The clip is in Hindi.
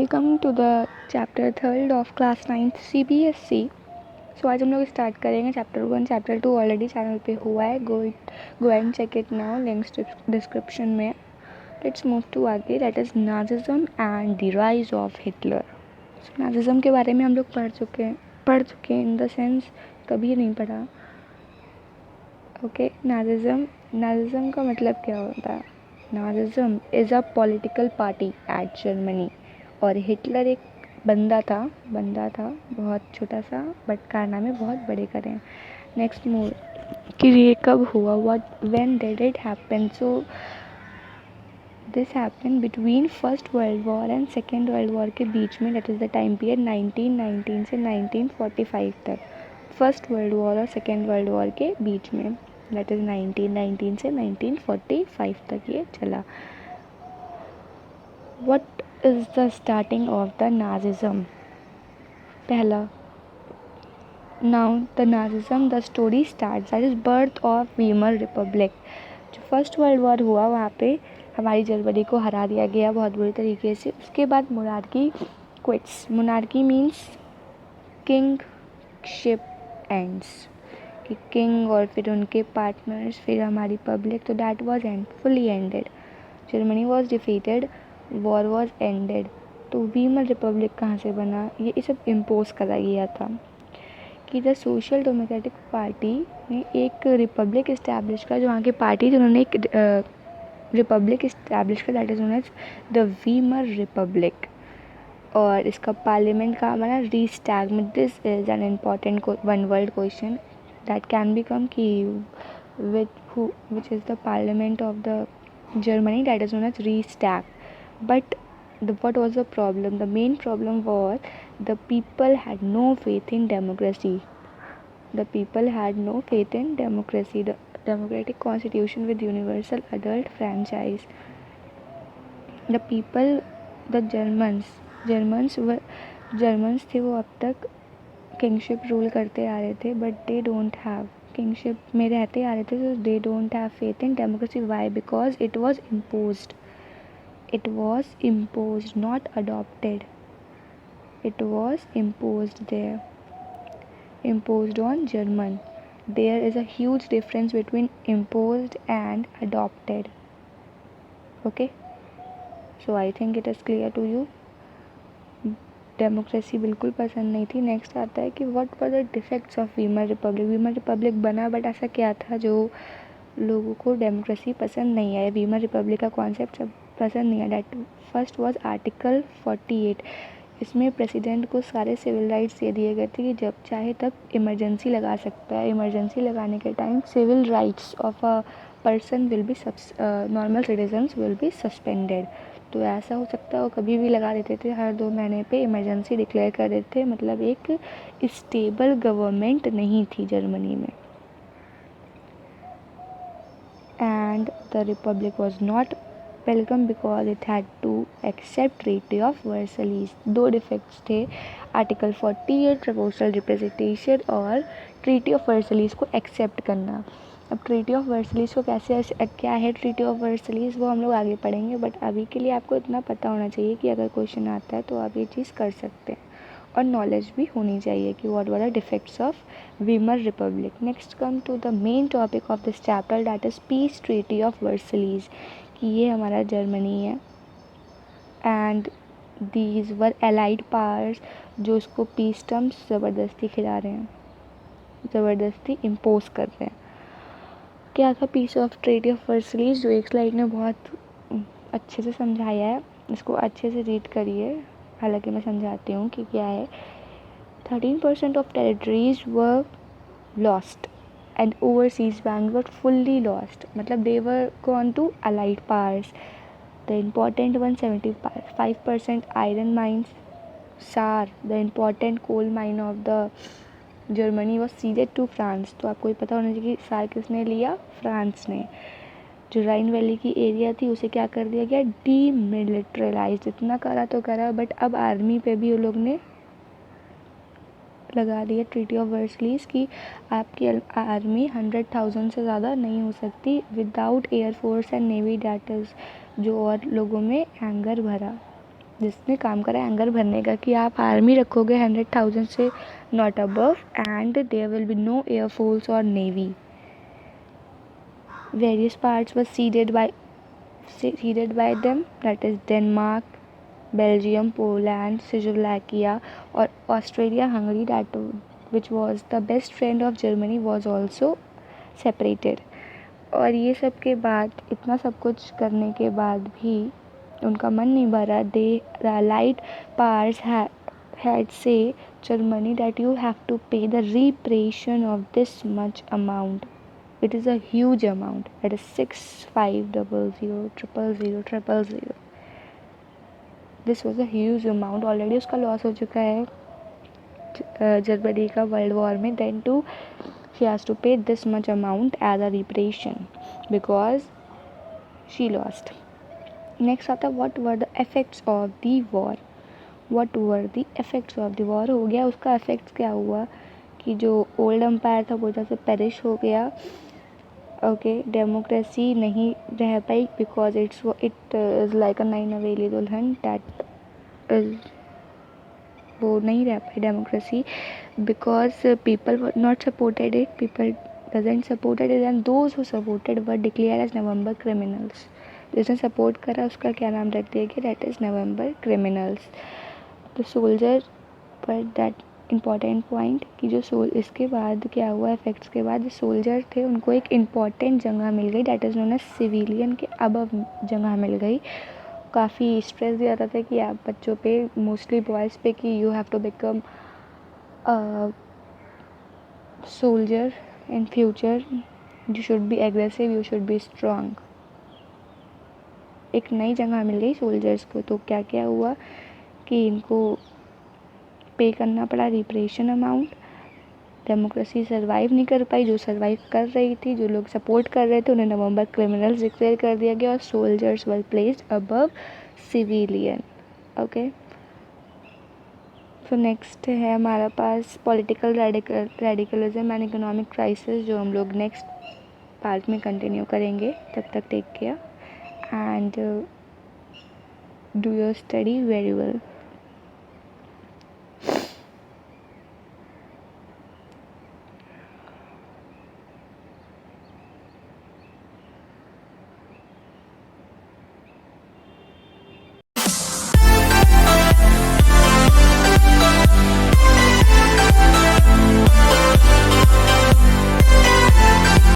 Welcome to the chapter third of class 9th CBSE। So आज हम लोग स्टार्ट करेंगे चैप्टर 1। चैप्टर 2 ऑलरेडी चैनल पे हुआ है, go and check it now, links description में। लेट्स मूव टू आगे, that is Nazism and the rise of Hitler. Nazism के बारे में हम लोग पढ़ चुके हैं इन द सेंस कभी नहीं पढ़ा। ओके, नाजिज्म का मतलब क्या होता है? Nazism is a political party at Germany. और हिटलर एक बंदा था बहुत छोटा सा, बट कारनामे बहुत बड़े करे हैं। नेक्स्ट मूव कि ये कब हुआ, what when did it happen. So this happen between first world war and second world war के बीच में, that is the time period 1919 से 1945 तक। फर्स्ट वर्ल्ड वॉर और सेकेंड वर्ल्ड वॉर के बीच में, दैट इज़ 1919 से 1945 तक ये चला। What is the starting of the Nazism? पहला, now the Nazism, the story starts, that is birth of Weimar Republic। जो फर्स्ट वर्ल्ड वॉर हुआ वहाँ पे हमारी जर्मनी को हरा दिया गया बहुत बुरी तरीके से। उसके बाद monarchy quits. Monarchy means kingship ends, कि किंग और फिर उनके पार्टनर्स, फिर हमारी पब्लिक, तो that was and fully ended. Germany was defeated, war was ended. तो वीमर रिपब्लिक कहाँ से बना? ये सब इम्पोज करा गया था कि द सोशल डेमोक्रेटिक पार्टी ने एक रिपब्लिक इस्टेब्लिश किया, जो वहाँ की पार्टी जिन्होंने एक रिपब्लिक इस्टेब्लिश किया, that is known as the Weimar republic. और इसका पार्लियामेंट का बना Reichstag. This is an important one world question that can become कि which is the parliament of the Germany, that is known as Reichstag. But what was the problem? The main problem was the people had no faith in democracy. The people had no faith in democracy, the democratic constitution with universal adult franchise. The people, the Germans थे, वो अब तक किंगशिप रूल करते आ रहे थे, but they don't have kingship में रहते आ रहे थे, तो they don't have faith in democracy. Why? Because it was imposed, not adopted. It was imposed there, imposed on German. There is a huge difference between imposed and adopted. Okay, so I think it is clear to you. Democracy बिल्कुल पसंद नहीं थी। नेक्स्ट आता है कि what were the defects of Weimar Republic. Weimar Republic बना, बट ऐसा क्या था जो लोगों को डेमोक्रेसी पसंद नहीं आया, वीमर रिपब्लिक का कॉन्सेप्ट सब पसंद नहीं आया। That first was article 48। इसमें प्रेसिडेंट को सारे सिविल राइट्स दे दिए गए थे कि जब चाहे तब इमरजेंसी लगा सकता है। इमरजेंसी लगाने के time civil rights of a person will be normal citizens will be suspended. तो ऐसा हो सकता है वो कभी भी लगा देते थे, हर 2 महीने पे इमरजेंसी डिक्लेयर कर देते थे। मतलब एक स्टेबल गवर्नमेंट नहीं थी जर्मनी में। And the republic was not welcome because it had to accept treaty of Versailles. 2 defects थे, आर्टिकल 48 प्रोपोर्शनल रिप्रेजेंटेशन और ट्रीटी ऑफ वर्सलीज को एक्सेप्ट करना। अब ट्रीटी ऑफ वर्सलीज को कैसे, क्या है ट्रीटी ऑफ वर्सलीज, वो हम लोग आगे पढ़ेंगे, बट अभी के लिए आपको इतना पता होना चाहिए कि अगर क्वेश्चन आता है तो आप ये चीज़ कर सकते हैं, और नॉलेज भी होनी चाहिए कि what were the defects of Weimar republic. Next come to the main topic of this chapter, that is peace treaty of Versailles, कि ये हमारा जर्मनी है and these were allied powers जो उसको पीस टर्म्स ज़बरदस्ती खिला रहे हैं, ज़बरदस्ती इम्पोज कर रहे हैं। क्या था पीस ऑफ ट्रीटी ऑफ वर्सलीज, जो एक स्लाइड में बहुत अच्छे से समझाया है, इसको अच्छे से रीड करिए, हालांकि मैं समझाती हूँ कि क्या है। 13% of territories were lost and overseas bank were fully lost, मतलब they were gone to allied powers. The important 175% iron mines, Saar the important coal mine of the Germany was ceded to France. तो आपको ये पता होना चाहिए कि सार किसने लिया? फ्रांस ने। जो राइन वैली की एरिया थी उसे क्या कर दिया गया? डीमिलिटराइज। इतना करा तो करा, बट अब आर्मी पे भी वो लोग ने लगा दिया ट्रीटी ऑफ वर्सलीज की आपकी आर्मी 100,000 से ज़्यादा नहीं हो सकती without air force and navy. That is जो और लोगों में एंगर भरा। जिसने काम करा एंगर भरने का कि आप आर्मी रखोगे 100,000 से not above and there will be no air force और navy. Various parts were ceded by them, that is Denmark, Belgium, Poland, Czechoslovakia, or Austria Hungary, which was the best friend of Germany, was also separated. और ये सब के बाद, इतना सब कुछ करने के बाद भी उनका मन नहीं भरा. The Allied powers had say Germany that you have to pay the reparation of this much amount. It is a huge amount. It is 6500000000. This was a huge amount. Already उसका लॉस हो चुका है जर्मनी का वर्ल्ड वॉर में. Then too she has to pay this much amount as a reparation because she lost. Next आता what were the effects of the war. What were the effects of the war हो गया. उसका effects क्या हुआ कि जो ओल्ड एम्पायर था वो जैसे पेरिश हो गया. ओके, डेमोक्रेसी नहीं रह पाई because it is like a नई नवेली दुल्हन दैट इज, वो नहीं रह पाई democracy because people were not supported it. People doesn't supported it and those who supported were declare as November criminals. जिसने सपोर्ट करा उसका क्या नाम रख दिया गया, that is November criminals. The soldier पर दैट इम्पॉर्टेंट पॉइंट कि जो इसके बाद क्या हुआ, इफेक्ट्स के बाद जो सोल्जर थे उनको एक इम्पॉर्टेंट जगह मिल गई, that is known as civilian के अबव जगह मिल गई. काफ़ी स्ट्रेस दिया जाता था कि आप बच्चों पे, मोस्टली बॉयज़ पे, कि you have to become soldier in future, you should be aggressive, you should be strong. एक नई जगह मिल गई सोल्जर्स को. तो क्या क्या हुआ कि इनको पे करना पड़ा रिपरेशन अमाउंट. डेमोक्रेसी सर्वाइव नहीं कर पाई. जो सर्वाइव कर रही थी, जो लोग सपोर्ट कर रहे थे, उन्हें नवंबर क्रिमिनल्स डिक्लेयर कर दिया गया और soldiers were placed above civilian. Okay, so next है हमारा पास political radicalism and economic crisis, जो हम लोग नेक्स्ट पार्ट में कंटिन्यू करेंगे. तब तक take care and do your study very well.